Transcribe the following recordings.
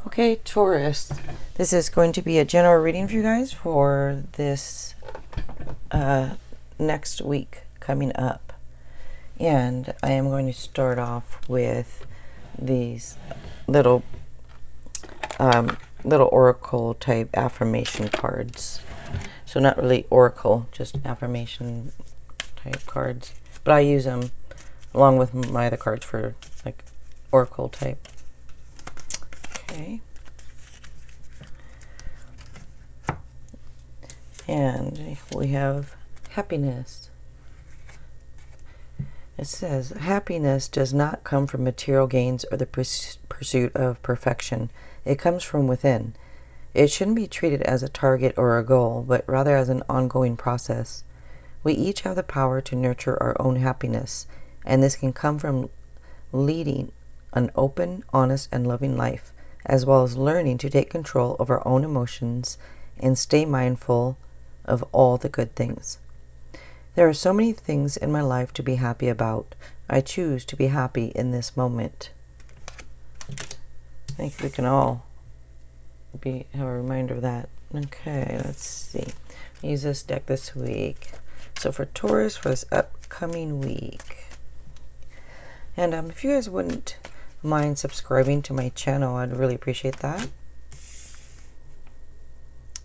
Okay, Taurus, this is going to be a general reading for you guys for this next week coming up. And I am going to start off with these little oracle type affirmation cards. So not really oracle, just affirmation type cards. But I use them along with my other cards for like oracle type. Okay. And we have happiness. It says, happiness does not come from material gains or the pursuit of perfection. It comes from within. It shouldn't be treated as a target or a goal, but rather as an ongoing process. We each have the power to nurture our own happiness, and this can come from leading an open, honest, and loving life, as well as learning to take control of our own emotions and stay mindful of all the good things. There are so many things in my life to be happy about. I choose to be happy in this moment. I think we can all have a reminder of that. Okay, let's see. Use this deck this week. So for Taurus, for this upcoming week. And if you guys wouldn't mind subscribing to my channel, I'd really appreciate that.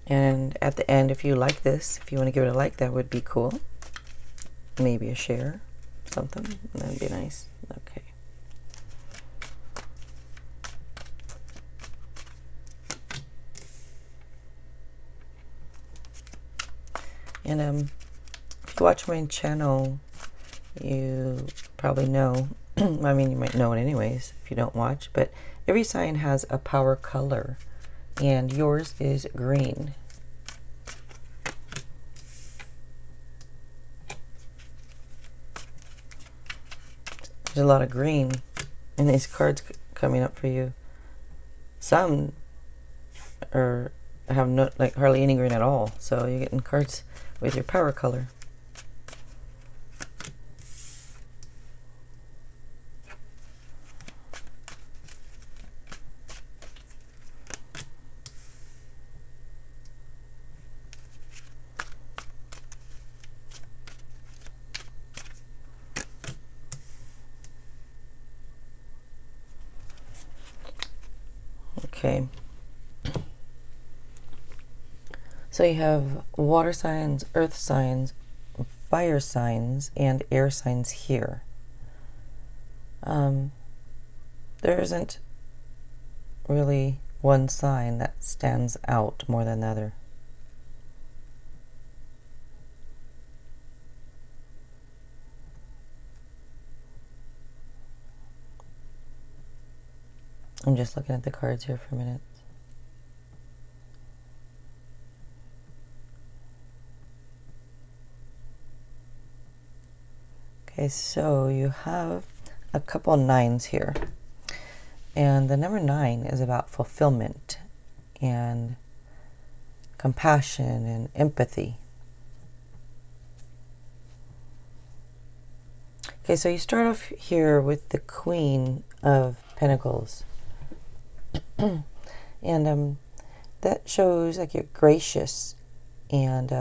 And at the end, if you like this, if you want to give it a like, that would be cool. Maybe a share, something. That'd be nice. Okay. And if you watch my channel, you probably know, I mean, you might know it anyways if you don't watch, but every sign has a power color, and yours is green. There's a lot of green in these cards coming up for you. Some have no, like hardly any green at all, so you're getting cards with your power color. Okay. So you have water signs, earth signs, fire signs, and air signs here. There isn't really one sign that stands out more than the other. I'm just looking at the cards here for a minute. Okay, so you have a couple nines here. And the number 9 is about fulfillment and compassion and empathy. Okay, so you start off here with the Queen of Pentacles. And that shows like you're gracious, and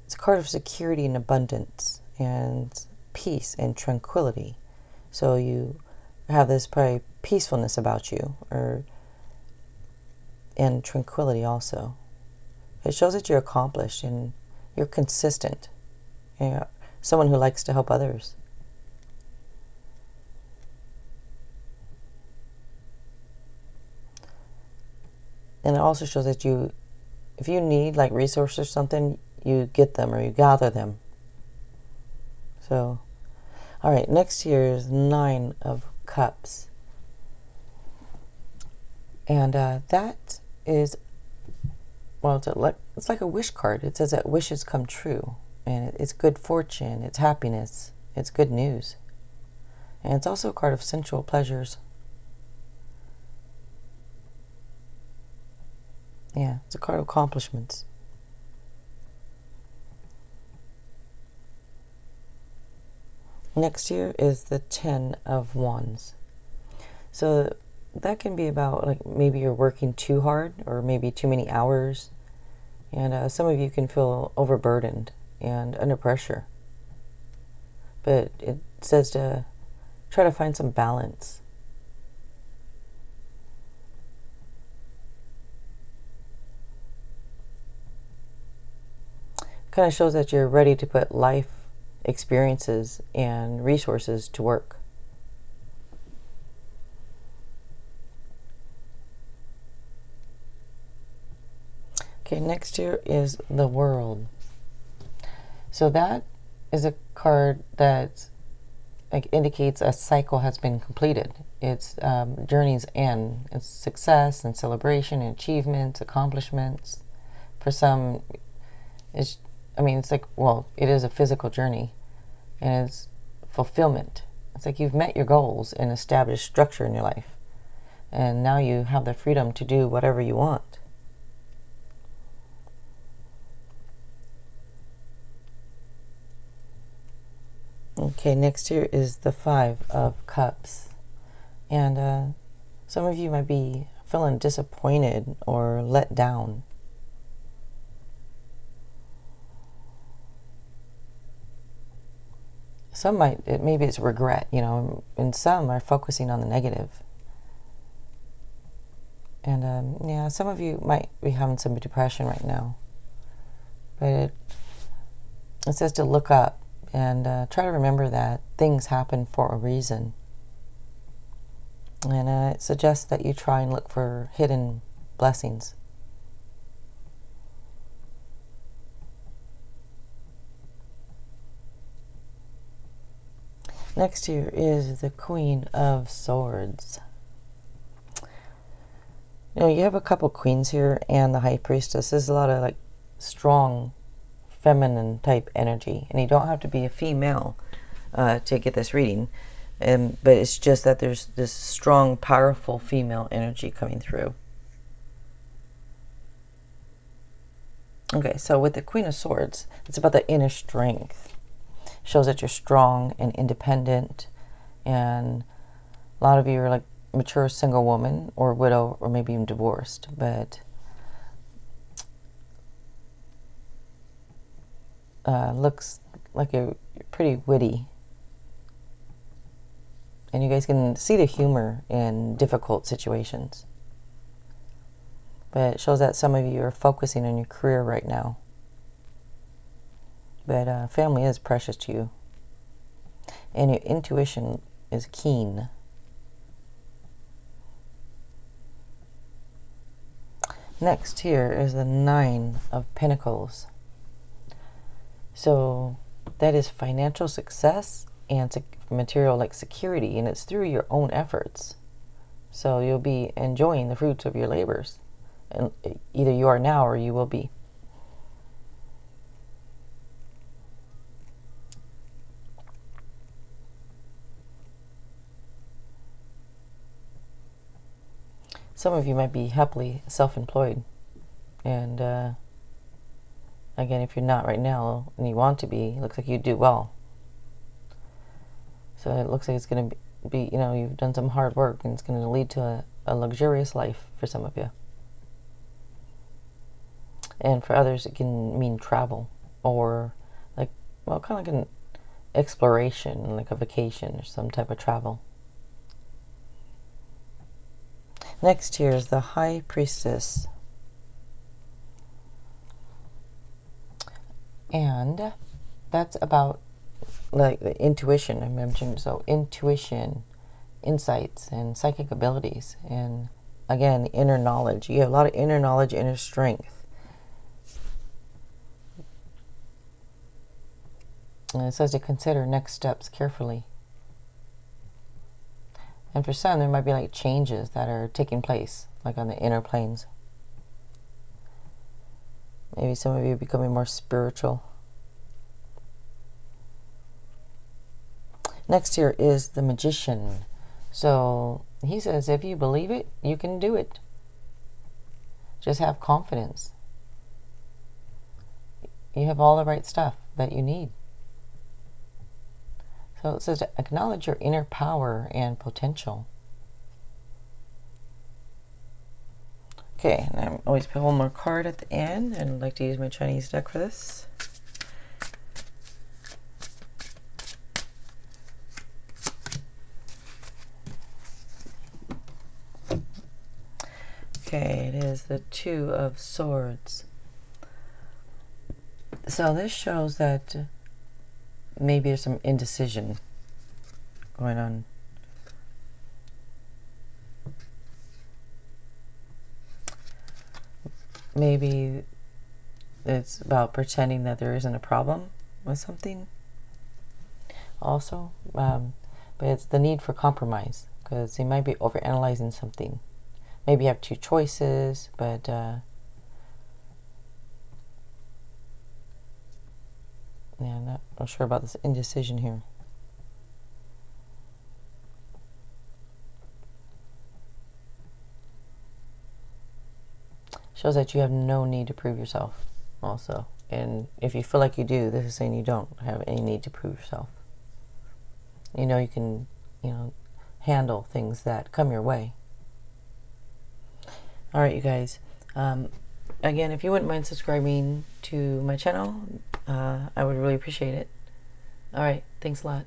it's a card of security and abundance and peace and tranquility. So you have this probably peacefulness about you, and tranquility also. It shows that you're accomplished and you're consistent. You're someone who likes to help others. And it also shows that if you need like resources or something, you get them or you gather them. So, all right, next year is 9 of Cups. And that is, well, it's like a wish card. It says that wishes come true. And it's good fortune, it's happiness, it's good news. And it's also a card of sensual pleasures. Yeah, it's a card of accomplishments. Next year is the 10 of Wands. So that can be about like maybe you're working too hard or maybe too many hours. And some of you can feel overburdened and under pressure. But it says to try to find some balance. Kind of shows that you're ready to put life experiences and resources to work. Okay, next here is the World. So that is a card that like indicates a cycle has been completed. It's journey's end. It's success and celebration and achievements, accomplishments. For some, it's like, well, it is a physical journey, and it's fulfillment. It's like you've met your goals and established structure in your life, and now you have the freedom to do whatever you want. Okay, next here is the Five of Cups. And some of you might be feeling disappointed or let down. Some maybe it's regret, and some are focusing on the negative. And yeah, some of you might be having some depression right now. But it says to look up and try to remember that things happen for a reason. And it suggests that you try and look for hidden blessings. Next here is the Queen of Swords. You have a couple queens here and the High Priestess. There's a lot of like strong feminine type energy, and you don't have to be a female to get this reading, but it's just that there's this strong, powerful female energy coming through. Okay, so with the Queen of Swords, it's about the inner strength. It shows that you're strong and independent, and a lot of you are like mature single woman or widow or maybe even divorced, but looks like you're pretty witty, and you guys can see the humor in difficult situations. But it shows that some of you are focusing on your career right now, but family is precious to you, and your intuition is keen. Next here is the Nine of Pentacles. So that is financial success and material like security, and it's through your own efforts. So you'll be enjoying the fruits of your labors, and either you are now or you will be. Some of you might be happily self-employed, and again, if you're not right now and you want to be, it looks like you do well. So it looks like it's going to be, you've done some hard work, and it's going to lead to a luxurious life for some of you. And for others, it can mean travel, or kind of like an exploration, like a vacation or some type of travel. Next here is the High Priestess. And that's about like the intuition I mentioned. So intuition, insights, and psychic abilities. And again, inner knowledge. You have a lot of inner knowledge, inner strength. And it says to consider next steps carefully. And for some, there might be like changes that are taking place, like on the inner planes. Maybe some of you are becoming more spiritual. Next here is the Magician. So he says, if you believe it, you can do it. Just have confidence. You have all the right stuff that you need. So it says to acknowledge your inner power and potential. Okay, and I always put one more card at the end, and I'd like to use my Chinese deck for this. Okay, it is the Two of Swords. So this shows that maybe there's some indecision going on. Maybe it's about pretending that there isn't a problem with something also. But it's the need for compromise, because they might be overanalyzing something. Maybe you have two choices, but yeah, I'm not sure about this indecision here. Shows that you have no need to prove yourself also. And if you feel like you do, this is saying you don't have any need to prove yourself. You know you can, handle things that come your way. Alright, you guys. Again, if you wouldn't mind subscribing to my channel, I would really appreciate it. Alright, thanks a lot.